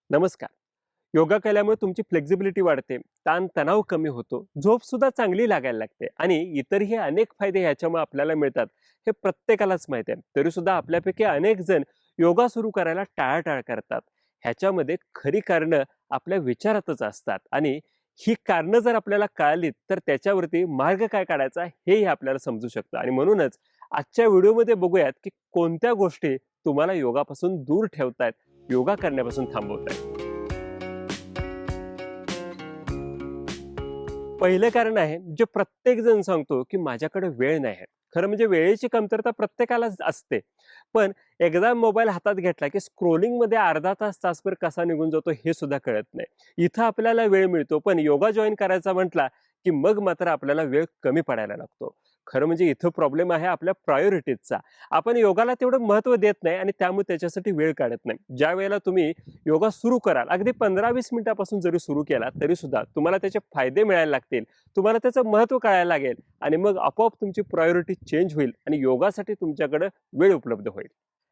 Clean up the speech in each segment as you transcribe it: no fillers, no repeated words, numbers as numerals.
नमस्कार. योगा केल्यामुळे तुमची फ्लेक्झिबिलिटी वाढते, ताण-तणाव कमी होतो, झोप सुद्धा चांगली लागायला लागते आणि इतरही अनेक फायदे ह्याच्यामुळे आपल्याला मिळतात. हे प्रत्येकालाच माहिती आहे. तरी सुद्धा आपल्यापैकी अनेक जण योगा सुरू करायला टाळाटाळ करतात. ह्याच्यामध्ये खरी कारणं आपल्या विचारातच असतात आणि ही कारणं जर आपल्याला कळालीत, तर त्याच्यावरती मार्ग काय काढायचा हेही आपल्याला समजू शकतं आणि म्हणूनच आजच्या व्हिडिओमध्ये बघूयात, की कोणत्या गोष्टी तुम्हाला योगापासून दूर ठेवतायत, योगा करण्यापासून थांबवतायत. पहिलं कारण आहे जे प्रत्येक जण सांगतो की माझ्याकडे वेळ नाही आहे. खरं म्हणजे वेळेची कमतरता प्रत्येकालाच असते. पण एकदा मोबाईल हातात घेतला की स्क्रोलिंगमध्ये अर्धा तास तासभर कसा निघून जातो हे सुद्धा कळत नाही. इथं आपल्याला वेळ मिळतो, पण योगा जॉईन करायचा म्हटला की मग मात्र आपल्याला वेळ कमी पडायला लागतो. खरं म्हणजे इथं प्रॉब्लेम आहे आपल्या प्रायोरिटीजचा. आपण योगाला तेवढं महत्त्व देत नाही आणि त्यामुळे त्याच्यासाठी वेळ काढत नाही. ज्या वेळेला तुम्ही योगा सुरू कराल, अगदी 15-20 मिनिटापासून जरी सुरू केला तरी सुद्धा तुम्हाला त्याचे फायदे मिळायला लागतील. तुम्हाला त्याचं महत्त्व कळायला लागेल आणि मग आपोआप तुमची प्रायोरिटी चेंज होईल आणि योगासाठी तुमच्याकडे वेळ उपलब्ध होईल.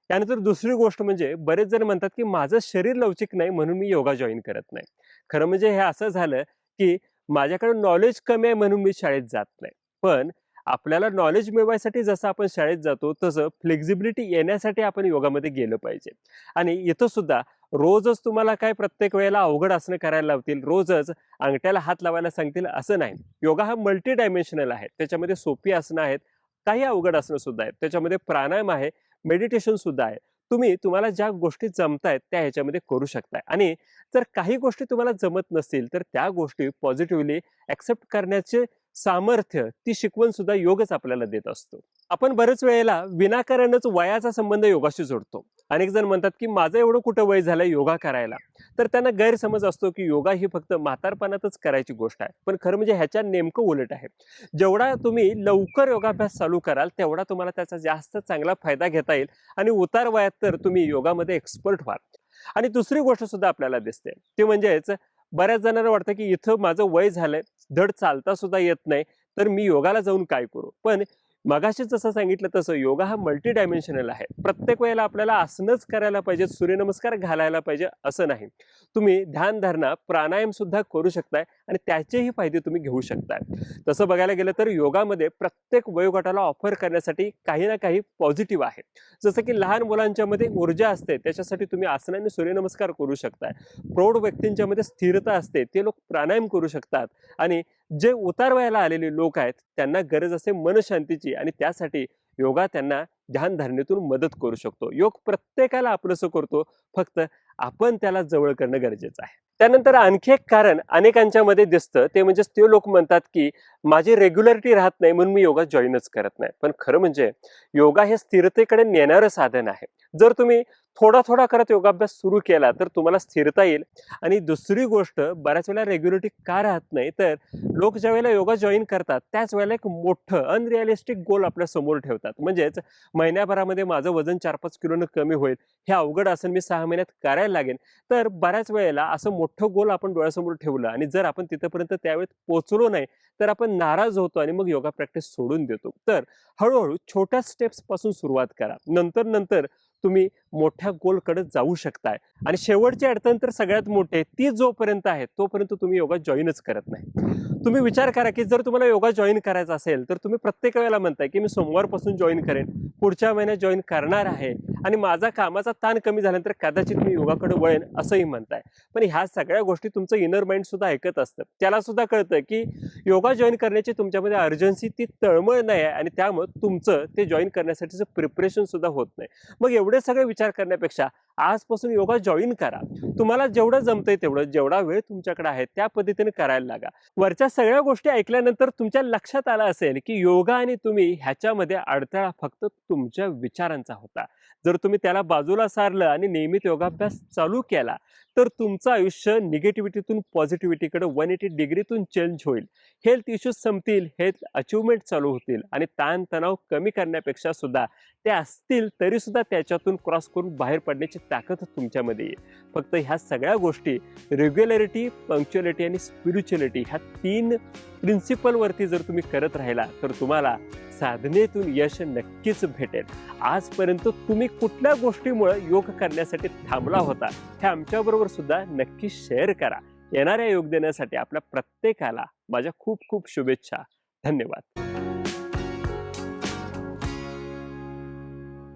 त्यानंतर दुसरी गोष्ट म्हणजे बरेच जण म्हणतात की माझं शरीर लवचिक नाही म्हणून मी योगा जॉईन करत नाही. खरं म्हणजे हे असं झालं की माझ्याकडे नॉलेज कमी आहे म्हणून मी शाळेत जात नाही. पण आपल्याला नॉलेज मिळवायसाठी जसं आपण शाळेत जातो तसं फ्लेक्झिबिलिटी येण्यासाठी आपण योगामध्ये गेलं पाहिजे. आणि इथं सुद्धा रोजच तुम्हाला काय प्रत्येक वेळेला अवघड आसनं करायला लावतील, रोजच अंगठ्याला हात लावायला सांगतील असं नाही. योगा हा मल्टी डायमेन्शनल आहे. त्याच्यामध्ये सोपी आसनं आहेत, काही अवघड आसनं सुद्धा आहेत. त्याच्यामध्ये प्राणायाम आहे, मेडिटेशन सुद्धा आहे. तुम्हाला ज्या गोष्टी जमतायत त्या ह्याच्यामध्ये करू शकताय आणि जर काही गोष्टी तुम्हाला जमत नसतील तर त्या गोष्टी पॉझिटिव्हली ॲक्सेप्ट करण्याचे सामर्थ्य, ती शिकवण सुद्धा योगच आपल्याला देत असतो. आपण बरेच वेळेला विनाकारणच वयाचा संबंध योगाशी जोडतो. अनेक जण म्हणतात की माझं एवढं कुठं वय झालं योगा करायला. तर त्यांना गैरसमज असतो की योगा ही फक्त म्हातारपणातच करायची गोष्ट आहे. पण खरं म्हणजे ह्याच्या नेमकं उलट आहे. जेवढा तुम्ही लवकर योगाभ्यास चालू कराल तेवढा तुम्हाला त्याचा जास्त चांगला फायदा घेता येईल आणि उतार वयात तर तुम्ही योगामध्ये एक्सपर्ट व्हाल. आणि दुसरी गोष्ट सुद्धा आपल्याला दिसते, ती म्हणजेच बऱ्याच जणांना वाटतं की इथं माझं वय झालंय, धड चालता सुद्धा येत नाही, तर मी योगाला जाऊन काय करू? पण मगाशी जसं सांगितलं तसं योगा हा मल्टी डायमेन्शनल आहे. प्रत्येक वेळेला आपल्याला आसनच करायला पाहिजे, सूर्यनमस्कार घालायला पाहिजे असं नाही. तुम्ही ध्यानधारणा, प्राणायाम सुद्धा करू शकताय आणि त्याचेही फायदे तुम्ही घेऊ शकताय. तसं बघायला गेलं तर योगामध्ये प्रत्येक वयोगटाला ऑफर करण्यासाठी काही ना काही पॉझिटिव्ह आहे. जसं की लहान मुलांच्या मध्ये ऊर्जा असते, त्याच्यासाठी तुम्ही आसनाने सूर्यनमस्कार करू शकताय. प्रौढ व्यक्तींच्या मध्ये स्थिरता असते, ते लोक प्राणायाम करू शकतात आणि जे उतार वयाला आलेले लोक आहेत त्यांना गरज असते मनशांतीची आणि त्यासाठी योगा त्यांना ध्यानधारणेतून मदत करू शकतो. योग प्रत्येकाला आपलंसं करतो, फक्त आपण त्याला जवळ करणं गरजेचं आहे. त्यानंतर आणखी एक कारण अनेकांच्या मध्ये दिसतं, ते म्हणजे ते लोक म्हणतात की माझी रेग्युलरिटी राहत नाही म्हणून मी योगा जॉईनच करत नाही. पण खरं म्हणजे योगा हे स्थिरतेकडे नेणारं साधन आहे. जर तुम्ही थोडा थोडा करत योगाभ्यास सुरू केला तर तुम्हाला स्थिरता येईल. आणि दुसरी गोष्ट, बऱ्याच वेळेला रेग्युलरिटी का राहत नाही, तर लोक ज्या वेळेला योगा जॉईन करतात त्याच वेळेला एक मोठं अनरिअलिस्टिक गोल आपल्या समोर ठेवतात. म्हणजेच महिन्याभरामध्ये माझं वजन 4-5 किलोनं कमी होईल, हे अवघड आसन मी 6 महिन्यात करायला लागेल. तर बऱ्याच वेळेला असं मोठं गोल आपण डोळ्यासमोर ठेवलं आणि जर आपण तिथपर्यंत त्यावेळेत पोहोचलो नाही तर आपण नाराज होतो आणि मग योगा प्रॅक्टिस सोडून देतो. तर हळूहळू छोट्या स्टेप्स पासून सुरुवात करा. नंतर नंतर तुम्ही मोठ्या गोलकडे जाऊ शकताय. आणि शेवटची अडचण तर सगळ्यात मोठी आहे, ती जोपर्यंत आहे तोपर्यंत तुम्ही योगा जॉईनच करत नाही. तुम्ही विचार करा की जर तुम्हाला योगा जॉईन करायचा असेल तर तुम्ही प्रत्येक वेळेला म्हणताय की मी सोमवारपासून जॉईन करेन, पुढच्या महिन्यात जॉईन करणार आहे आणि माझा कामाचा ताण कमी झाल्यानंतर कदाचित मी योगाकडे वळेन असंही म्हणताय. पण ह्या सगळ्या गोष्टी तुमचं इनर माइंड सुद्धा ऐकत असतं. त्याला सुद्धा कळतं की योगा जॉईन करण्याची तुमच्यामध्ये अर्जन्सी, ती तळमळ नाही आहे आणि त्यामुळे तुमचं ते जॉईन करण्यासाठीचं प्रिपरेशन सुद्धा होत नाही. मग एवढे सगळे विचार करण्यापेक्षा आजपासून योगा जॉईन करा. तुम्हाला जेवढं जमतंय तेवढं, जेवढा वेळ तुमच्याकडे आहे त्या पद्धतीने करायला लागा. वरच्या सगळ्या गोष्टी ऐकल्यानंतर तुमच्या लक्षात आलं असेल की योगा आणि तुम्ही ह्याच्यामध्ये अडथळा फक्त तुमच्या विचारांचा होता. जर तुम्ही त्याला बाजूला सारलं आणि नियमित योगाभ्यास चालू केला तर तुमचं आयुष्य निगेटिव्हिटीतून पॉझिटिव्हिटीकडे 180 डिग्रीतून चेंज होईल. हेल्थ इश्यूज संपतील, हेल्थ अचिव्हमेंट चालू होतील आणि ताणतणाव कमी करण्यापेक्षा सुद्धा ते असतील तरी सुद्धा त्याच्यातून क्रॉस करून बाहेर पडण्याची ताकद तुमच्यामध्ये येईल. फक्त ह्या सगळ्या गोष्टी रेग्युलरिटी, पंक्च्युअलिटी आणि स्पिरिच्युअलिटी ह्या 3 प्रिन्सिपलवरती जर तुम्ही करत राहिला तर तुम्हाला साधनेतून यश नक्कीच भेटेल. आजपर्यंत तुम्ही कुठल्या गोष्टीमुळे योग करण्यासाठी थांबला होता हे आमच्याबरोबर सुद्धा नक्की शेअर करा. येणाऱ्या योग देण्यासाठी आपल्या प्रत्येकाला माझ्या खूप खूप शुभेच्छा. धन्यवाद.